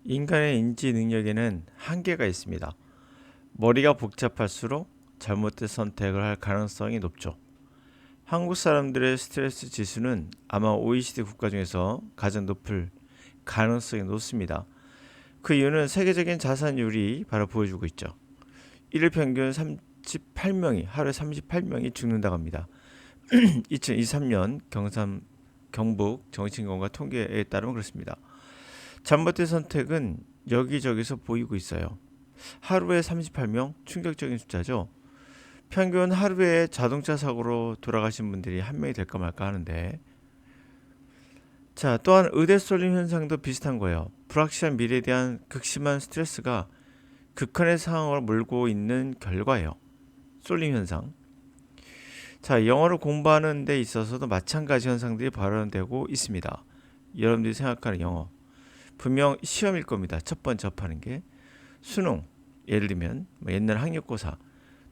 인간의 인지 능력에는 한계가 있습니다. 머리가 복잡할수록 잘못된 선택을 할 가능성이 높죠. 한국 사람들의 스트레스 지수는 아마 OECD 국가 중에서 가장 높을 가능성이 높습니다. 그 이유는 세계적인 자산율이 바로 보여주고 있죠. 일일 평균 38명이 하루에 38명이 죽는다고 합니다. 2023년 경북 정신건강 통계에 따르면 그렇습니다. 잘못된 선택은 여기저기서 보이고 있어요. 하루에 38명 충격적인 숫자죠. 평균 하루에 자동차 사고로 돌아가신 분들이 한 명이 될까 말까 하는데, 자, 또한 의대 쏠림 현상도 비슷한 거예요. 불확실한 미래에 대한 극심한 스트레스가 극한의 상황을 몰고 있는 결과예요. 쏠림 현상. 자, 영어를 공부하는 데 있어서도 마찬가지 현상들이 발현되고 있습니다. 여러분들이 생각하는 영어. 분명 시험일 겁니다. 첫 번째 접하는 게. 수능, 예를 들면 옛날 학력고사,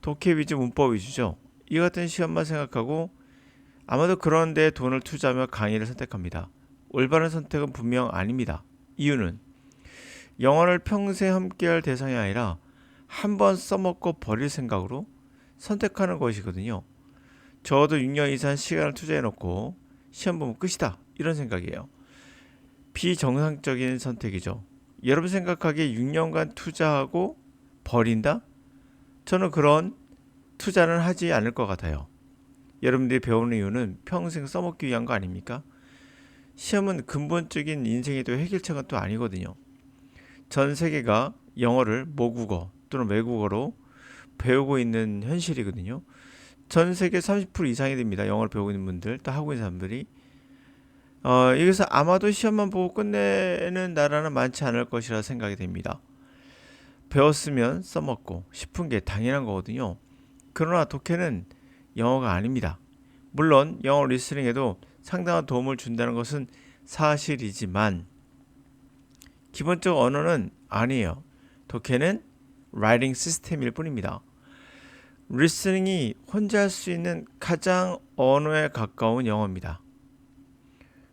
독해 위주, 문법 위주죠. 이 같은 시험만 생각하고 아마도 그런 데 돈을 투자하며 강의를 선택합니다. 올바른 선택은 분명 아닙니다. 이유는 영어를 평생 함께할 대상이 아니라 한 번 써먹고 버릴 생각으로 선택하는 것이거든요. 적어도 6년 이상 시간을 투자해놓고 시험 보면 끝이다. 이런 생각이에요. 비정상적인 선택이죠. 여러분 생각하기에 6년간 투자하고 버린다? 저는 그런 투자는 하지 않을 것 같아요. 여러분들이 배우는 이유는 평생 써먹기 위한 거 아닙니까? 시험은 근본적인 인생의 또 해결책은 또 아니거든요. 전 세계가 영어를 모국어 또는 외국어로 배우고 있는 현실이거든요. 전 세계 30% 이상이 됩니다. 영어를 배우고 있는 분들, 또 하고 있는 사람들이. 여기서 아마도 시험만 보고 끝내는 나라는 많지 않을 것이라 생각이 됩니다. 배웠으면 써먹고 싶은 게 당연한 거거든요. 그러나 독해는 영어가 아닙니다. 물론 영어 리스닝에도 상당한 도움을 준다는 것은 사실이지만 기본적 언어는 아니에요. 독해는 라이팅 시스템일 뿐입니다. 리스닝이 혼자 할 수 있는 가장 언어에 가까운 영어입니다.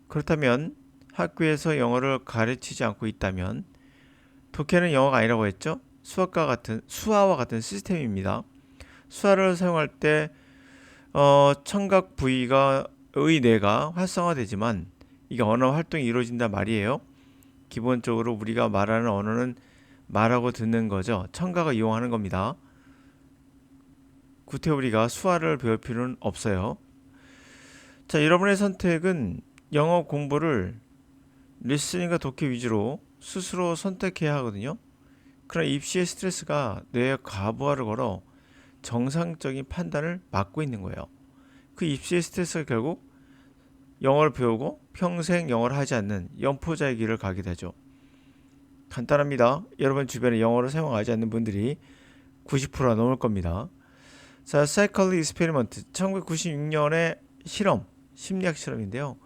그렇다면 학교에서 영어를 가르치지 않고 있다면 독해는 영어가 아니라고 했죠? 수화와 같은 시스템입니다. 수화를 사용할 때 청각 부위가 의 뇌가 활성화되지만 이게 언어 활동이 이루어진단 말이에요. 기본적으로 우리가 말하는 언어는 말하고 듣는 거죠. 청각을 이용하는 겁니다. 구태 우리가 수화를 배울 필요는 없어요. 자, 여러분의 선택은 영어 공부를 리스닝과 독해 위주로 스스로 선택해야 하거든요. 그러나 입시의 스트레스가 뇌에 과부하를 걸어 정상적인 판단을 막고 있는 거예요. 그 입시의 스트레스가 결국 영어를 배우고 평생 영어를 하지 않는 연포자의 길을 가게 되죠. 간단합니다. 여러분 주변에 영어를 사용하지 않는 분들이 90%가 넘을 겁니다. 자, Psychology Experiment 1996년의 심리학 실험인데요.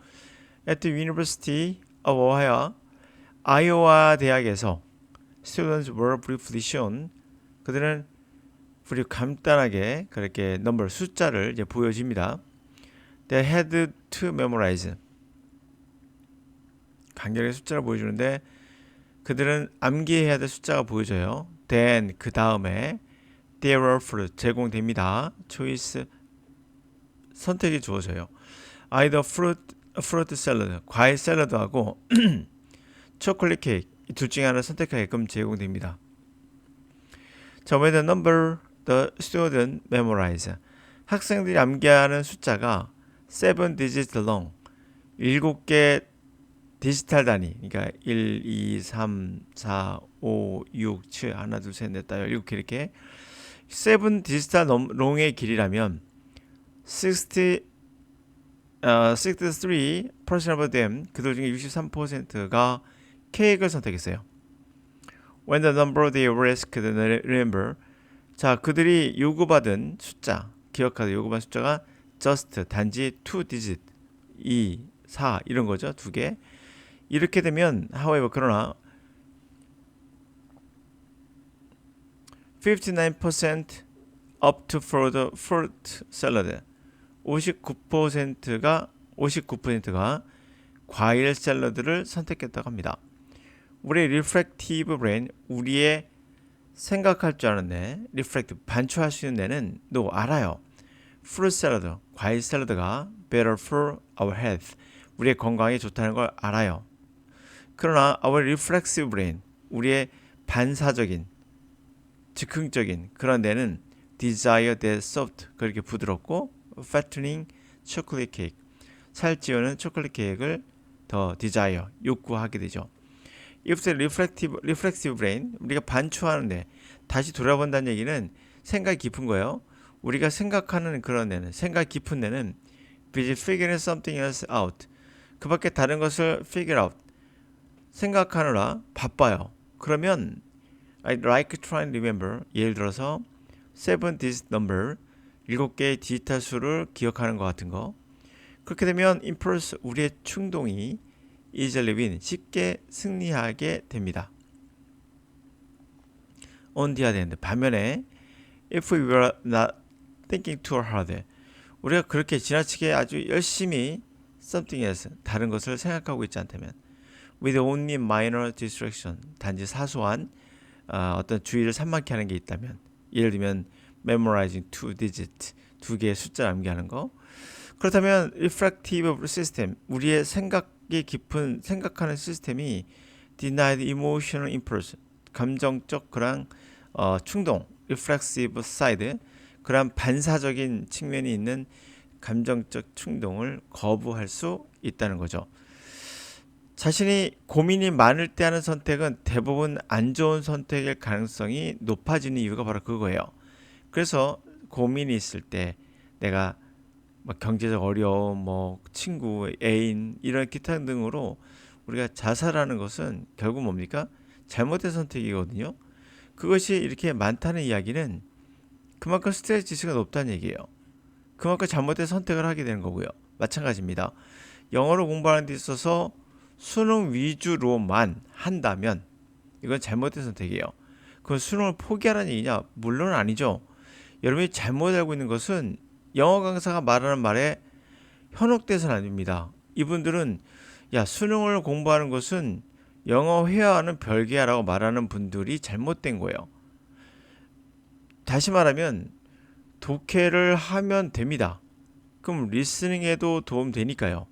At the University of Ohio, 아이오와 대학에서 students were briefly shown, 그들은 우리 간단하게 그렇게 넘버 숫자를 이제 보여줍니다. They had to memorize. 간결하게 숫자를 보여주는데 그들은 암기해야 될 숫자가 보여져요. Then 그 다음에 there were fruit 제공됩니다. choice 선택이 주어져요. either fruit salad 과일 샐러드하고 초콜릿 케이크 둘 중에 하나를 선택하게끔 제공됩니다. 자, when the number the student memorize 학생들이 암기하는 숫자가 7 digits long 7개 디지털 단위 그러니까 1, 2, 3, 4, 5, 6, 7 하나 둘 셋 넷 다섯 일곱 이렇게 7 디지털 롱의 길이라면 63% of them 그들 중에 63%가 케이크를 선택했어요. When the number they were asked remember 자, 그들이 요구받은 숫자 기억하다 요구받은 숫자가 just 단지 2 digit 2, 4 이런 거죠. 두 개. 이렇게 되면 however 그러나 59% up to for the fruit salad 59%가 과일 샐러드를 선택했다고 합니다. 우리의 reflective brain, 우리의 생각할 줄 아는 뇌, reflect, 반추할 수 있는 뇌는 너 알아요. fruit salad, 과일 샐러드가 better for our health, 우리의 건강에 좋다는 걸 알아요. 그러나 our reflexive brain, 우리의 반사적인, 즉흥적인 그런 뇌는 desire that soft, 그렇게 부드럽고 fattening chocolate cake, 살찌우는 초콜릿 케이크를 더 desire, 욕구하게 되죠. If the reflexive brain, 우리가 반추하는데 다시 돌아본다는 얘기는 생각이 깊은 거예요. 우리가 생각하는 그런 애는, 생각 깊은 애는 busy figuring something else out, 그 밖에 다른 것을 figure out, 생각하느라 바빠요. 그러면 I'd like to try and remember, 예를 들어서 7 digit number, 7개의 디지털 수를 기억하는 것 같은 거. 그렇게 되면 impulse, 우리의 충동이 easily win, 쉽게 승리하게 됩니다. On the other hand, 반면에 if we were not thinking too hard, 우리가 그렇게 지나치게 아주 열심히 something else, 다른 것을 생각하고 있지 않다면 with only minor distraction, 단지 사소한 어떤 주의를 산만케 하는 게 있다면, 예를 들면 memorizing 2 digit, 2개의 숫자를 암기하는 거. 그렇다면 reflective system, 우리의 생각이 깊은 생각하는 시스템이 denied emotional impulse, 감정적 그런 충동, reflexive side, 그런 반사적인 측면이 있는 감정적 충동을 거부할 수 있다는 거죠. 자신이 고민이 많을 때 하는 선택은 대부분 안 좋은 선택일 가능성이 높아지는 이유가 바로 그거예요. 그래서 고민이 있을 때 내가 경제적 어려움, 친구, 애인 이런 기타 등으로 우리가 자살하는 것은 결국 뭡니까? 잘못된 선택이거든요. 그것이 이렇게 많다는 이야기는 그만큼 스트레스 지수가 높다는 얘기예요. 그만큼 잘못된 선택을 하게 되는 거고요. 마찬가지입니다. 영어를 공부하는 데 있어서 수능 위주로만 한다면 이건 잘못된 선택이에요. 그건 수능을 포기하라는 얘기냐? 물론 아니죠. 여러분이 잘못 알고 있는 것은 영어 강사가 말하는 말에 현혹돼서는 안 됩니다. 이분들은 야, 수능을 공부하는 것은 영어 회화와는 별개야 라고 말하는 분들이 잘못된 거예요. 다시 말하면 독해를 하면 됩니다. 그럼 리스닝에도 도움 되니까요.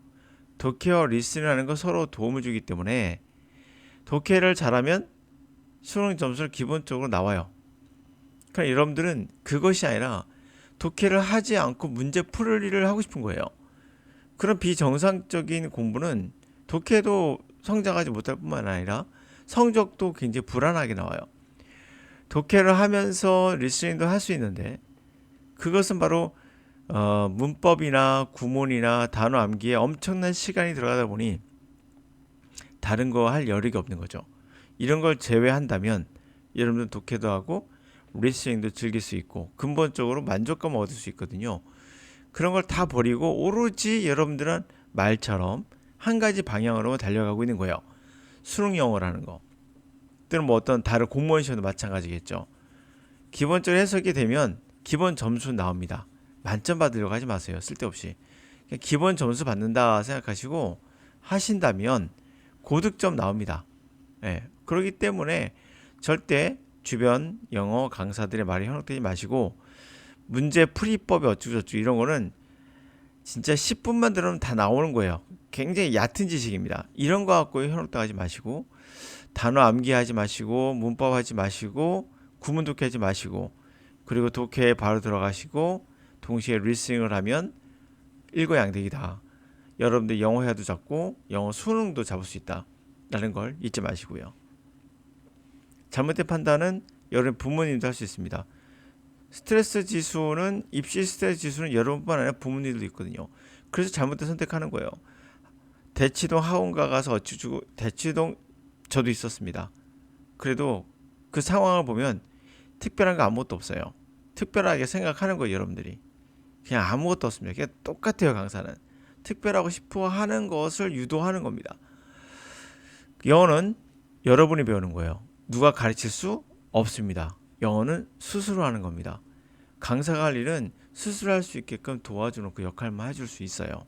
독해와 리스닝하는 건 서로 도움을 주기 때문에 독해를 잘하면 수능 점수는 기본적으로 나와요. 그러니까 여러분들은 그것이 아니라 독해를 하지 않고 문제 풀을 일을 하고 싶은 거예요. 그런 비정상적인 공부는 독해도 성장하지 못할 뿐만 아니라 성적도 굉장히 불안하게 나와요. 독해를 하면서 리스닝도 할 수 있는데 그것은 바로 문법이나 구문이나 단어 암기에 엄청난 시간이 들어가다 보니 다른 거 할 여력이 없는 거죠. 이런 걸 제외한다면 여러분들 독해도 하고 리스닝도 즐길 수 있고 근본적으로 만족감을 얻을 수 있거든요. 그런 걸 다 버리고 오로지 여러분들은 말처럼 한 가지 방향으로 달려가고 있는 거예요. 수능 영어라는 거. 또는 어떤 다른 공무원 시험도 마찬가지겠죠. 기본적으로 해석이 되면 기본 점수 나옵니다. 만점 받으려고 하지 마세요. 쓸데없이. 그냥 기본 점수 받는다 생각하시고 하신다면 고득점 나옵니다. 그렇기 때문에 절대 주변 영어 강사들의 말에 현혹되지 마시고 문제 풀이법이 어쩌고저쩌고 이런 거는 진짜 10분만 들으면 다 나오는 거예요. 굉장히 얕은 지식입니다. 이런 거 갖고 현혹당하지 마시고 단어 암기하지 마시고 문법 하지 마시고 구문 독해하지 마시고 그리고 독해에 바로 들어가시고 동시에 리스닝을 하면 일거양득이다. 여러분들 영어 회화도 잡고 영어 수능도 잡을 수 있다. 라는 걸 잊지 마시고요. 잘못된 판단은 여러분 부모님도 할 수 있습니다. 스트레스 지수는 입시 스트레스 지수는 여러분뿐만 아니라 부모님들도 있거든요. 그래서 잘못된 선택하는 거예요. 대치동 학원가 가서 어찌주고 대치동 저도 있었습니다. 그래도 그 상황을 보면 특별한 거 아무것도 없어요. 특별하게 생각하는 거예요, 여러분들이. 그냥 아무것도 없습니다. 그냥 똑같아요, 강사는. 특별하고 싶어 하는 것을 유도하는 겁니다. 영어는 여러분이 배우는 거예요. 누가 가르칠 수 없습니다. 영어는 스스로 하는 겁니다. 강사가 할 일은 스스로 할 수 있게끔 도와주는 그 역할만 해줄 수 있어요.